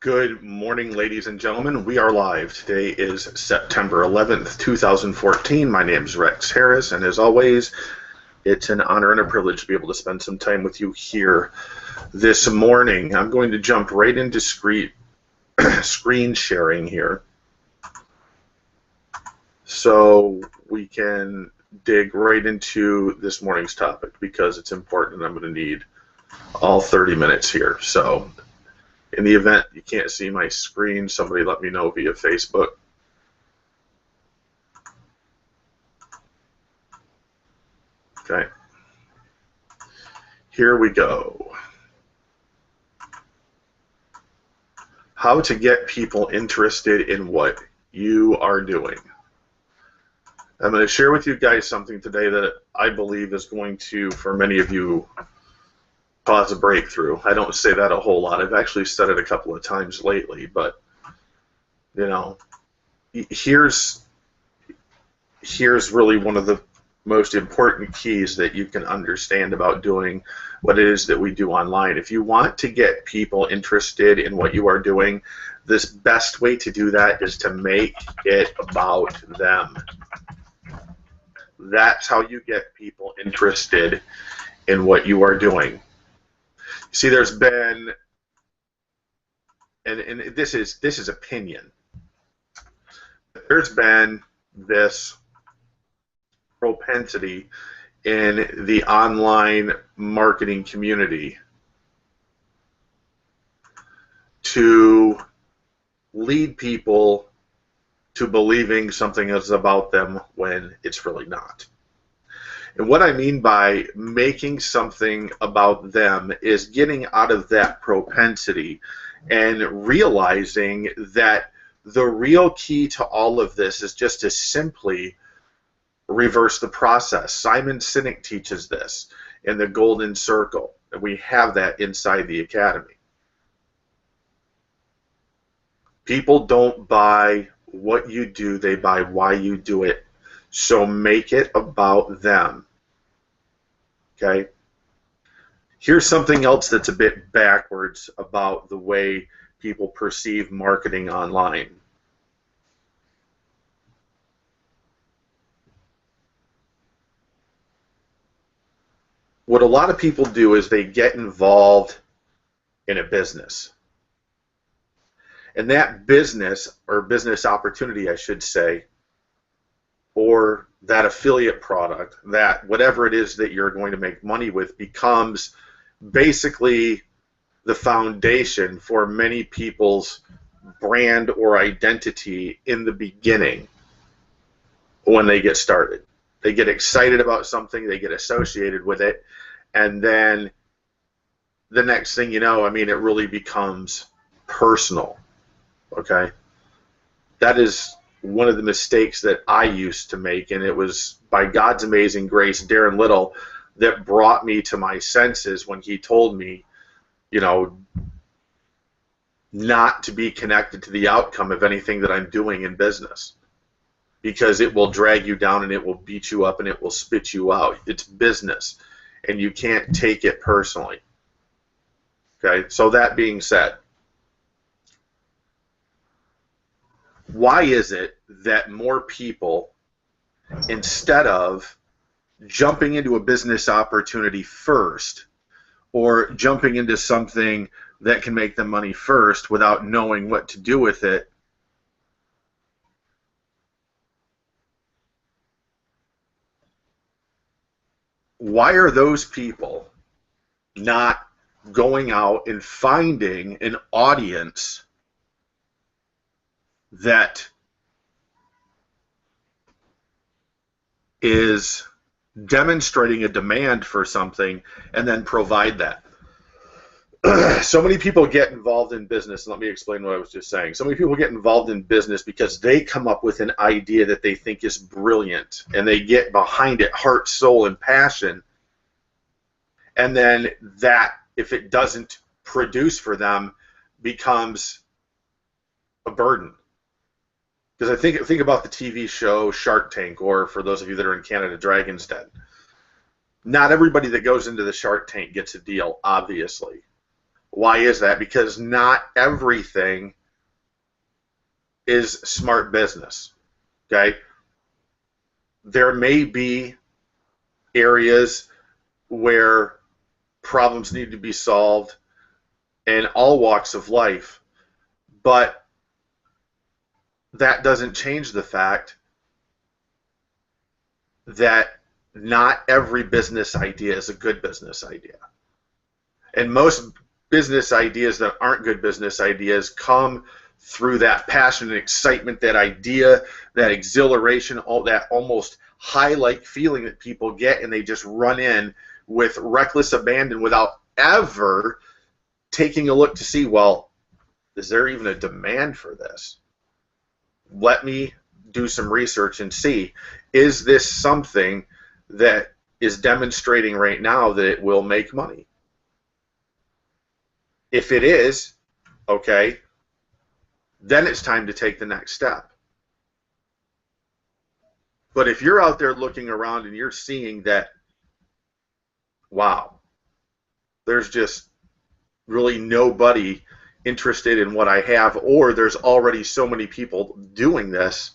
Good morning, ladies and gentlemen. We are live. Today is September 11th, 2014. My name is Rex Harris, and as always, it's an honor and a privilege to be able to spend some time with you here this morning. I'm going to jump right into screen sharing here so we can dig right into this morning's topic because it's important and I'm going to need all 30 minutes here. So in the event you can't see my screen, somebody let me know via Facebook. Okay. Here we go. How to get people interested in what you are doing. I'm going to share with you guys something today that I believe is going to, for many of you, cause a breakthrough. I don't say that a whole lot. I've actually said it a couple of times lately, but you know, here's really one of the most important keys that you can understand about doing what it is that we do online. If you want to get people interested in what you are doing, this best way to do that is to make it about them. That's how you get people interested in what you are doing. See, there's been, and this is opinion. There's been this propensity in the online marketing community to lead people to believing something is about them when it's really not. And what I mean by making something about them is getting out of that propensity and realizing that the real key to all of this is just to simply reverse the process. Simon Sinek teaches this in the Golden Circle, and we have that inside the Academy. People don't buy what you do, they buy why you do it. So make it about them. Okay? Here's something else that's a bit backwards about the way people perceive marketing online. What a lot of people do is they get involved in a business. And that business, or business opportunity, I should say, or that affiliate product, that whatever it is that you're going to make money with, becomes basically the foundation for many people's brand or identity in the beginning when they get started. They get excited about something, they get associated with it, and then the next thing you know, I mean, it really becomes personal. Okay? That is one of the mistakes that I used to make, and it was by God's amazing grace, Darren Little, that brought me to my senses when he told me, you know, not to be connected to the outcome of anything that I'm doing in business, because it will drag you down and it will beat you up and it will spit you out. It's business, and you can't take it personally. Okay, so that being said, why is it that more people, instead of jumping into a business opportunity first, or jumping into something that can make them money first without knowing what to do with it, why are those people not going out and finding an audience that is demonstrating a demand for something and then provide that? So many people get involved in business, and let me explain what I was just saying. So many people get involved in business because they come up with an idea that they think is brilliant, and they get behind it heart, soul, and passion, and then that, if it doesn't produce for them, becomes a burden. Because I think about the TV show Shark Tank, or for those of you that are in Canada, Dragon's Den. Not everybody that goes into the Shark Tank gets a deal, obviously. Why is that? Because not everything is smart business. Okay? There may be areas where problems need to be solved in all walks of life, but that doesn't change the fact that not every business idea is a good business idea. And most business ideas that aren't good business ideas come through that passion and excitement, that idea, that exhilaration, all that almost high-like feeling that people get, and they just run in with reckless abandon without ever taking a look to see, well, is there even a demand for this? Let me do some research and see, is this something that is demonstrating right now that it will make money? If it is, okay, then it's time to take the next step. But if you're out there looking around and you're seeing that, wow, there's just really nobody interested in what I have, or there's already so many people doing this.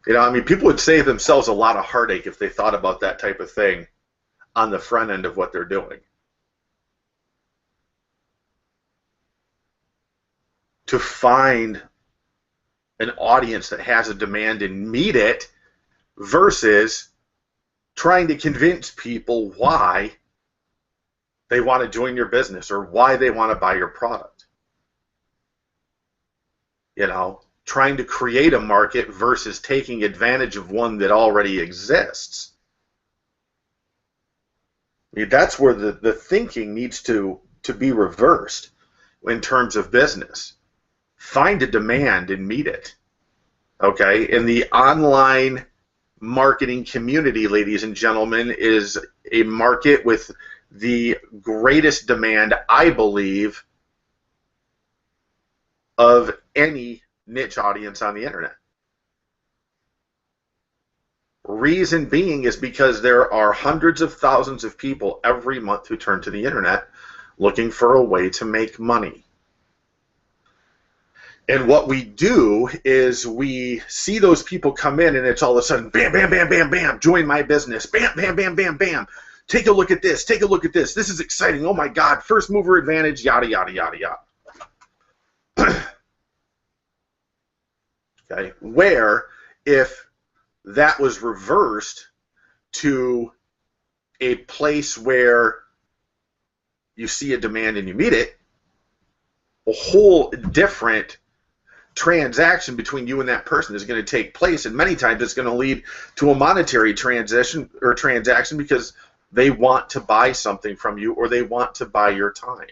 You know, I mean, people would save themselves a lot of heartache if they thought about that type of thing on the front end of what they're doing. To find an audience that has a demand and meet it versus trying to convince people why they want to join your business or why they want to buy your product. You know, trying to create a market versus taking advantage of one that already exists. I mean, that's where the thinking needs to be reversed in terms of business. Find a demand and meet it. Okay? And the online marketing community, ladies and gentlemen, is a market with the greatest demand, I believe, of any niche audience on the internet. Reason being is because there are hundreds of thousands of people every month who turn to the internet looking for a way to make money. And what we do is we see those people come in and it's all of a sudden, bam, bam, bam, bam, bam, join my business, bam, bam, bam, bam, bam. Take a look at this, take a look at this. This is exciting. Oh my God, first mover advantage, yada, yada, yada, yada. Okay, where if that was reversed to a place where you see a demand and you meet it, a whole different transaction between you and that person is going to take place, and many times it's going to lead to a monetary transaction because they want to buy something from you or they want to buy your time.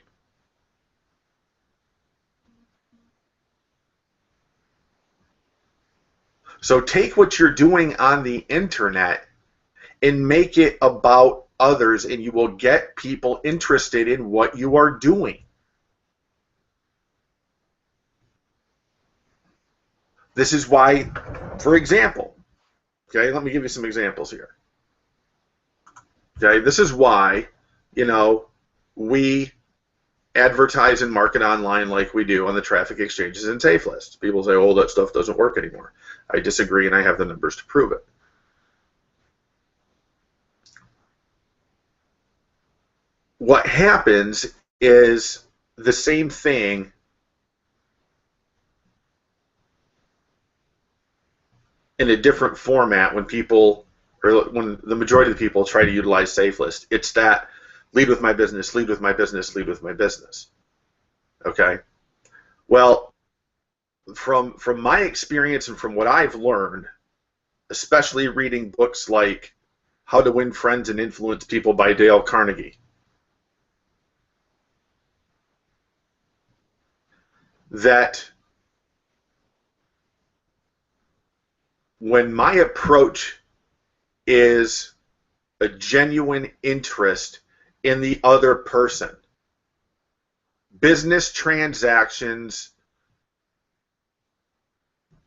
So take what you're doing on the internet and make it about others, and you will get people interested in what you are doing. This is why, for example, okay, let me give you some examples here. Okay, this is why, you know, we advertise and market online like we do on the traffic exchanges and safe lists. People say, oh, that stuff doesn't work anymore. I disagree, and I have the numbers to prove it. What happens is the same thing in a different format when people, or when the majority of the people try to utilize safe list. It's that lead with my business, lead with my business, lead with my business. Okay? Well, from my experience and from what I've learned, especially reading books like How to Win Friends and Influence People by Dale Carnegie, that when my approach is a genuine interest in the other person, business transactions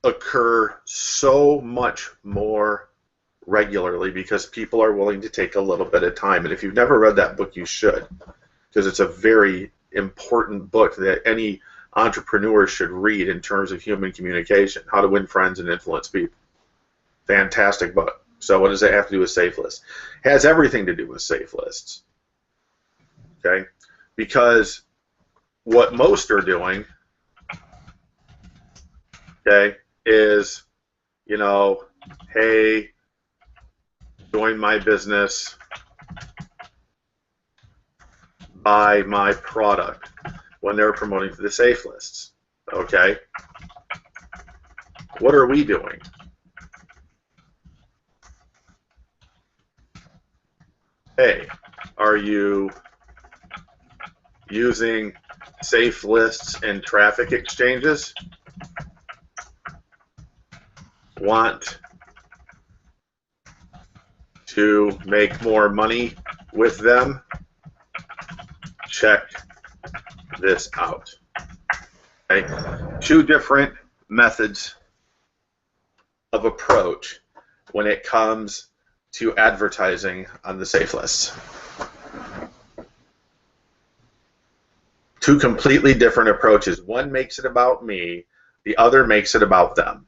occur so much more regularly because people are willing to take a little bit of time. And if you've never read that book, you should, because it's a very important book that any entrepreneur should read in terms of human communication, how to win friends and influence people. Fantastic book. So what does it have to do with safe lists? It has everything to do with safe lists. Okay? Because what most are doing, okay, is, you know, hey, join my business, buy my product, when they're promoting to the safe lists. Okay? What are we doing? Hey, are you using safe lists and traffic exchanges? Want to make more money with them? Check this out. Okay? Two different methods of approach when it comes to advertising on the safe lists. Two completely different approaches. One makes it about me, the other makes it about them.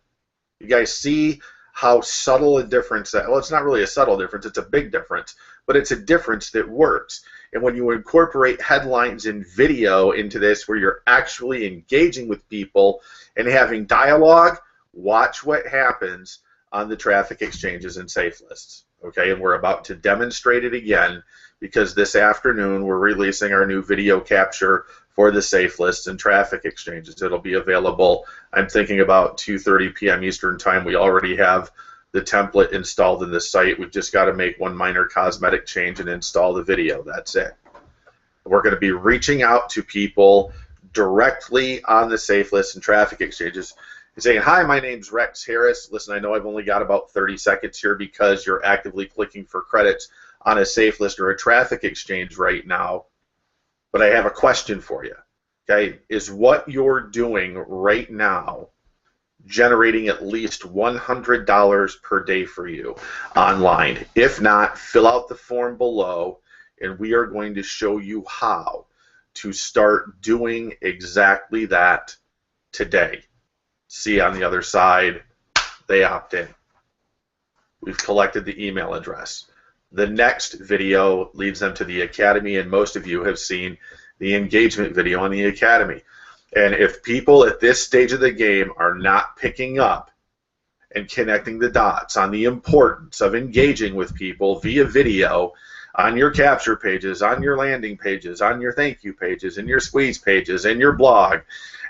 You guys see how subtle a difference that, well, it's not really a subtle difference, it's a big difference, but it's a difference that works. And when you incorporate headlines and video into this where you're actually engaging with people and having dialogue, watch what happens on the traffic exchanges and safe lists. Okay, and we're about to demonstrate it again because this afternoon we're releasing our new video capture for the safe lists and traffic exchanges. It'll be available, I'm thinking about 2:30 p.m. Eastern Time. We already have the template installed in the site. We've just got to make one minor cosmetic change and install the video. That's it. We're going to be reaching out to people directly on the safe lists and traffic exchanges and saying, hi, my name's Rex Harris. Listen, I know I've only got about 30 seconds here because you're actively clicking for credits on a safe list or a traffic exchange right now, but I have a question for you. Okay, is what you're doing right now generating at least $100 per day for you online? If not, fill out the form below, and we are going to show you how to start doing exactly that today. See on the other side, they opt in. We've collected the email address. The next video leads them to the Academy, and most of you have seen the engagement video on the Academy. And if people at this stage of the game are not picking up and connecting the dots on the importance of engaging with people via video on your capture pages, on your landing pages, on your thank you pages, and your squeeze pages, and your blog,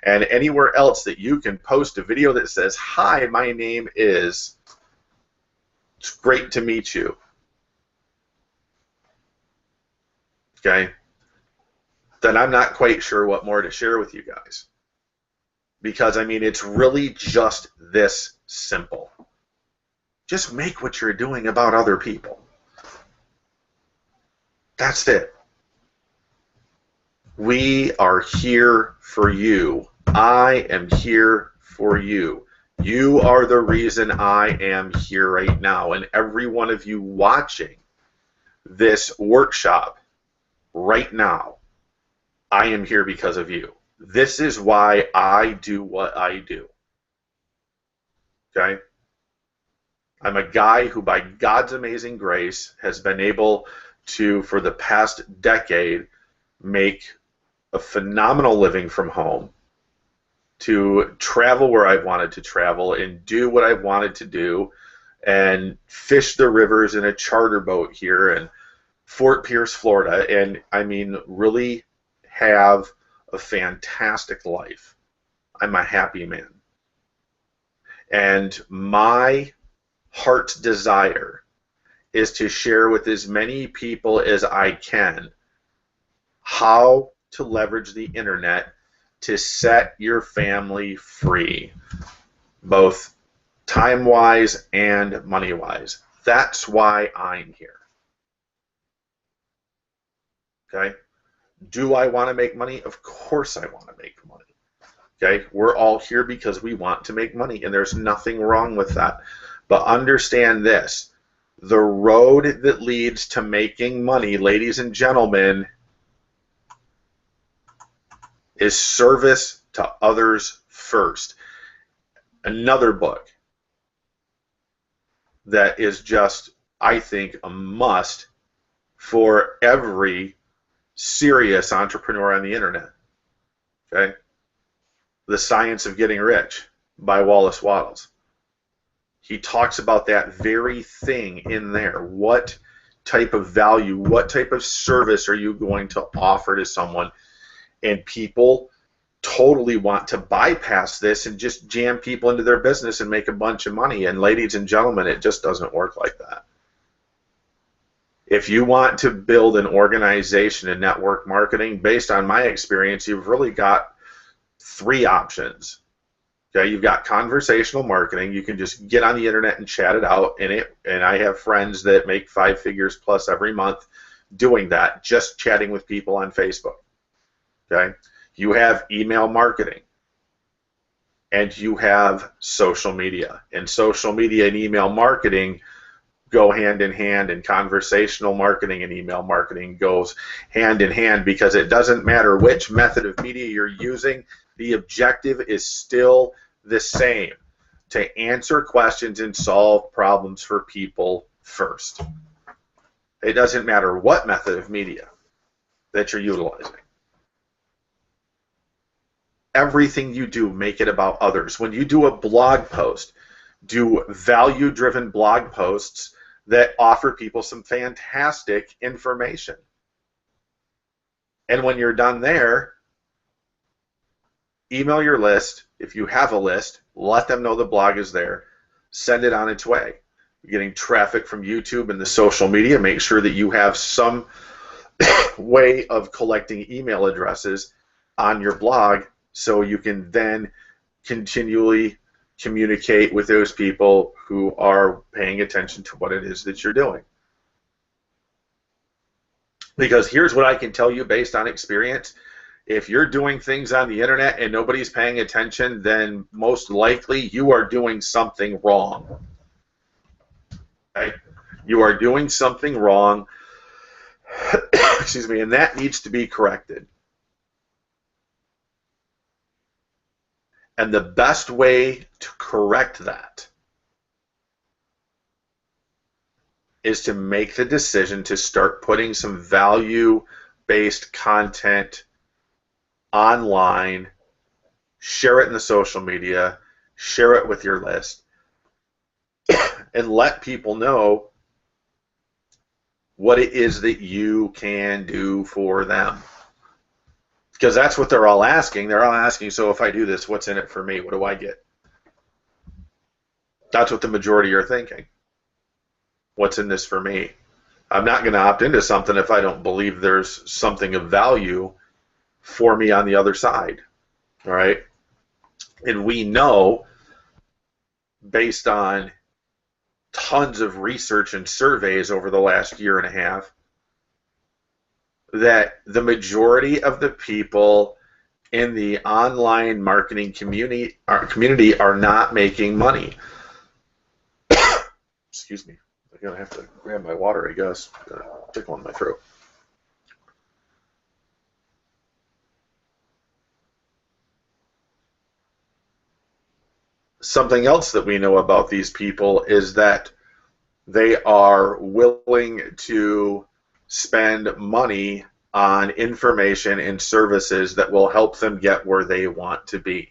and anywhere else that you can post a video that says, hi, my name is, it's great to meet you. Okay? Then I'm not quite sure what more to share with you guys. Because, I mean, it's really just this simple. Just make what you're doing about other people. That's it. We are here for you. I am here for you. You are the reason I am here right now. And every one of you watching this workshop right now, I am here because of you. This is why I do what I do. Okay? I'm a guy who, by God's amazing grace, has been able to, for the past decade, make a phenomenal living from home, to travel where I've wanted to travel and do what I've wanted to do, and fish the rivers in a charter boat here in Fort Pierce, Florida, and I mean really have a fantastic life. I'm a happy man. And my heart's desire is to share with as many people as I can how to leverage the internet to set your family free, both time-wise and money-wise. That's why I'm here. Okay? Do I want to make money? Of course I want to make money. Okay? We're all here because we want to make money, and there's nothing wrong with that. But understand this. The road that leads to making money, ladies and gentlemen, is service to others first. Another book that is just, I think, a must for every serious entrepreneur on the internet. Okay? The Science of Getting Rich by Wallace Wattles. He talks about that very thing in there. What type of value, what type of service are you going to offer to someone? And people totally want to bypass this and just jam people into their business and make a bunch of money. And ladies and gentlemen, it just doesn't work like that. If you want to build an organization in network marketing, based on my experience, you've really got three options. Okay, you've got conversational marketing. You can just get on the internet and chat it out, and I have friends that make 5 figures plus every month doing that, just chatting with people on Facebook. Okay, you have email marketing, and you have social media. And social media and email marketing go hand in hand, and conversational marketing and email marketing goes hand in hand, because it doesn't matter which method of media you're using, the objective is still the same: to answer questions and solve problems for people first. It doesn't matter what method of media that you're utilizing. Everything you do, make it about others. When you do a blog post, do value-driven blog posts that offer people some fantastic information. And when you're done there, email your list. If you have a list, let them know the blog is there. Send it on its way. You're getting traffic from YouTube and the social media. Make sure that you have some way of collecting email addresses on your blog, so you can then continually communicate with those people who are paying attention to what it is that you're doing. Because here's what I can tell you based on experience: if you're doing things on the internet and nobody's paying attention, then most likely you are doing something wrong. Okay? You are doing something wrong, excuse me, and that needs to be corrected. And the best way to correct that is to make the decision to start putting some value-based content online, share it in the social media, share it with your list, and let people know what it is that you can do for them. Because that's what they're all asking. They're all asking, so if I do this, what's in it for me? What do I get? That's what the majority are thinking. What's in this for me? I'm not going to opt into something if I don't believe there's something of value for me on the other side. All right? And we know, based on tons of research and surveys over the last year and a half, that the majority of the people in the online marketing community are not making money. Excuse me. I'm going to have to grab my water, I guess. Tickle in my throat. Something else that we know about these people is that they are willing to spend money on information and services that will help them get where they want to be.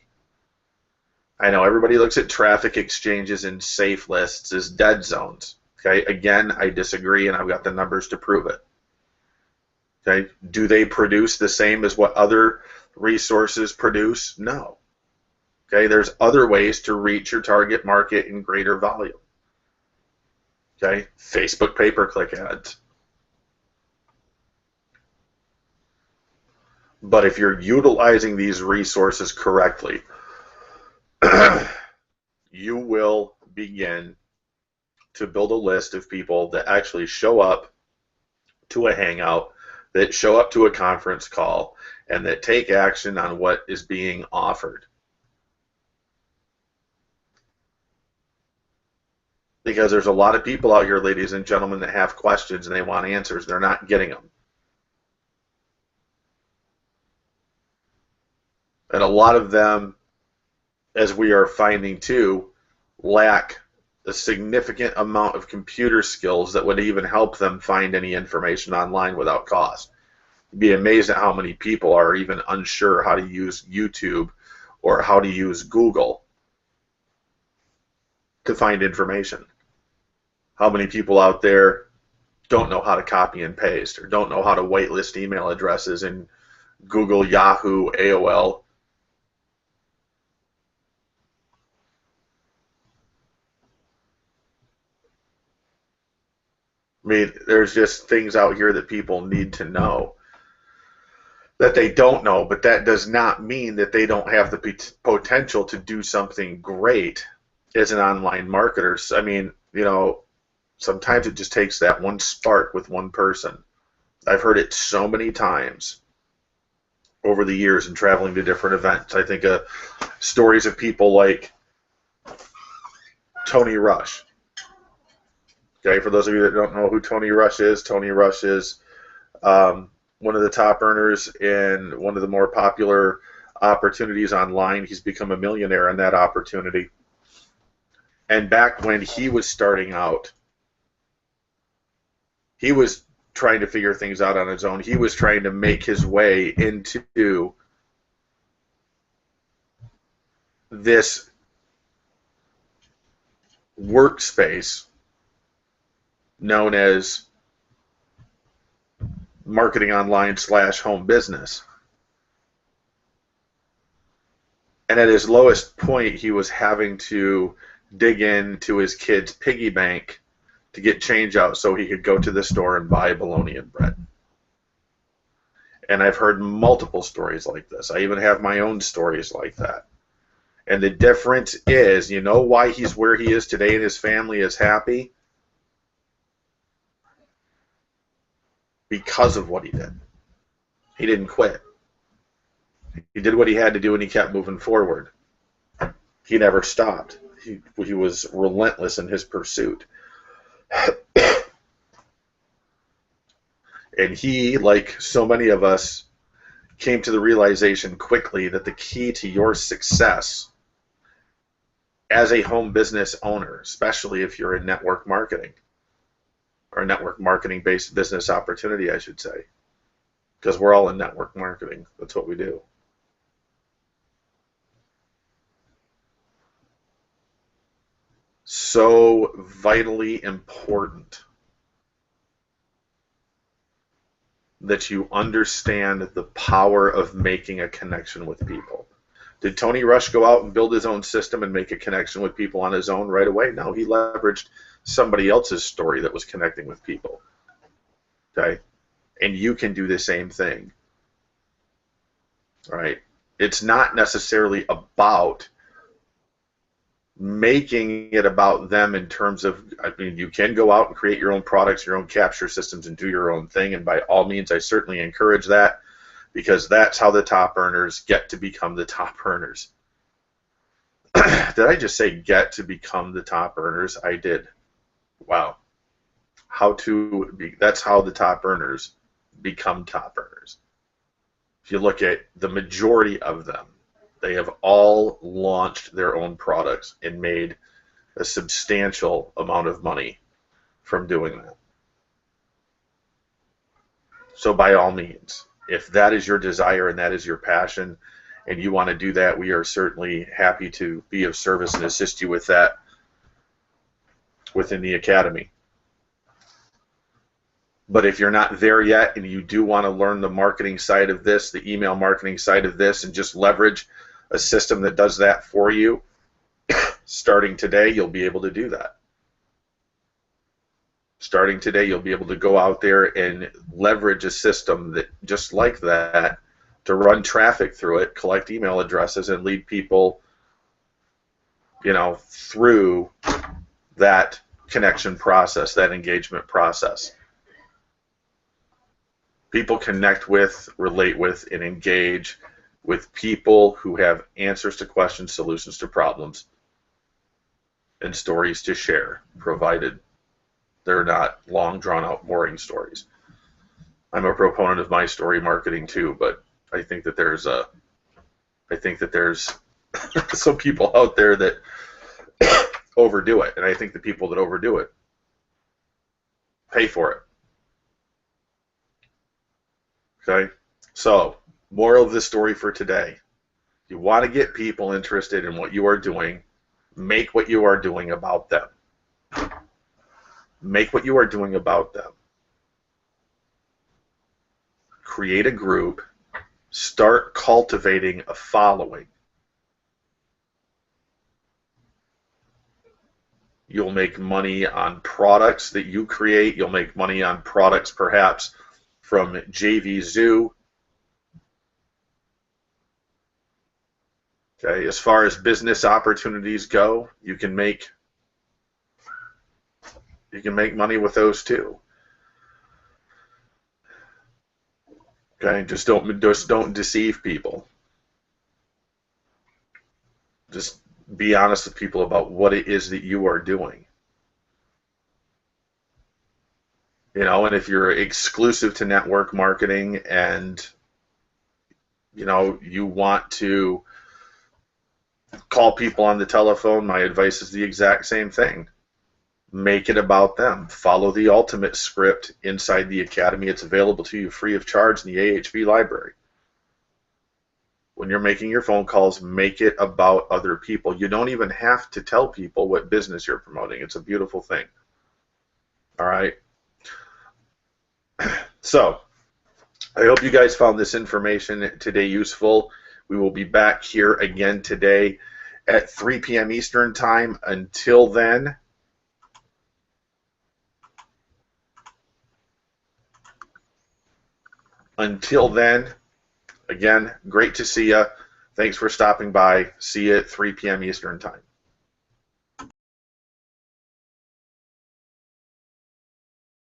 I know everybody looks at traffic exchanges and safe lists as dead zones. Okay, again, I disagree, and I've got the numbers to prove it. Okay, do they produce the same as what other resources produce? No. Okay, there's other ways to reach your target market in greater volume. Okay, Facebook pay-per-click ads. But if you're utilizing these resources correctly, you will begin to build a list of people that actually show up to a hangout, that show up to a conference call, and that take action on what is being offered. Because there's a lot of people out here, ladies and gentlemen, that have questions and they want answers. They're not getting them. And a lot of them, as we are finding too, lack a significant amount of computer skills that would even help them find any information online without cost. You'd be amazed at how many people are even unsure how to use YouTube or how to use Google to find information. How many people out there don't know how to copy and paste or don't know how to whitelist email addresses in Google, Yahoo, AOL. I mean, there's just things out here that people need to know that they don't know, but that does not mean that they don't have the potential to do something great as an online marketer. I mean, sometimes it just takes that one spark with one person. I've heard it so many times over the years in traveling to different events. I think of stories of people like Tony Rush. Okay, for those of you that don't know who Tony Rush is one of the top earners in one of the more popular opportunities online. He's become a millionaire in that opportunity. And back when he was starting out, he was trying to figure things out on his own. He was trying to make his way into this workspace known as marketing online / home business. And at his lowest point, he was having to dig into his kid's piggy bank to get change out so he could go to the store and buy bologna and bread. And I've heard multiple stories like this. I even have my own stories like that. And the difference is, you know why he's where he is today and his family is happy? Because of what he did. He didn't quit. He did what he had to do and he kept moving forward. He never stopped. He was relentless in his pursuit. And he, like so many of us, came to the realization quickly that the key to your success as a home business owner, especially if you're in network marketing, or a network marketing-based business opportunity, I should say, because we're all in network marketing. That's what we do. So vitally important that you understand the power of making a connection with people. Did Tony Rush go out and build his own system and make a connection with people on his own right away? No, he leveraged somebody else's story that was connecting with people. Okay? And you can do the same thing. All right? It's not necessarily about making it about them in terms of, I mean, you can go out and create your own products, your own capture systems, and do your own thing, and by all means, I certainly encourage that, because that's how the top earners get to become the top earners. Did I just say get to become the top earners? I did. Wow. That's how the top earners become top earners. If you look at the majority of them, they have all launched their own products and made a substantial amount of money from doing that. So by all means, if that is your desire and that is your passion and you want to do that, we are certainly happy to be of service and assist you with that within the Academy. But if you're not there yet and you do want to learn the marketing side of this, the email marketing side of this, and just leverage a system that does that for you, starting today, you'll be able to do that. Starting today, you'll be able to go out there and leverage a system that, just like that, to run traffic through it, collect email addresses, and lead people, through that connection process, that engagement process. People connect with, relate with, and engage with people who have answers to questions, solutions to problems. and stories to share, provided they're not long, drawn-out, boring stories. I'm a proponent of my story marketing too, but I think that there's some people out there that overdo it, and I think the people that overdo it pay for it. Okay? So, moral of this story for today. You want to get people interested in what you are doing, make what you are doing about them. Make what you are doing about them. Create a group. Start cultivating a following. You'll make money on products that you create. You'll make money on products perhaps from JVZoo. Okay, as far as business opportunities go, you can make money with those too. Okay, just don't deceive people. Just be honest with people about what it is that you are doing. And if you're exclusive to network marketing and you want to call people on the telephone, my advice is the exact same thing. Make it about them. Follow the ultimate script inside the Academy. It's available to you free of charge in the AHV library. When you're making your phone calls, make it about other people. You don't even have to tell people what business you're promoting. It's a beautiful thing. All right? So, I hope you guys found this information today useful. We will be back here again today at 3 p.m. Eastern Time. Until then, again, great to see you. Thanks for stopping by. See you at 3 p.m. Eastern Time.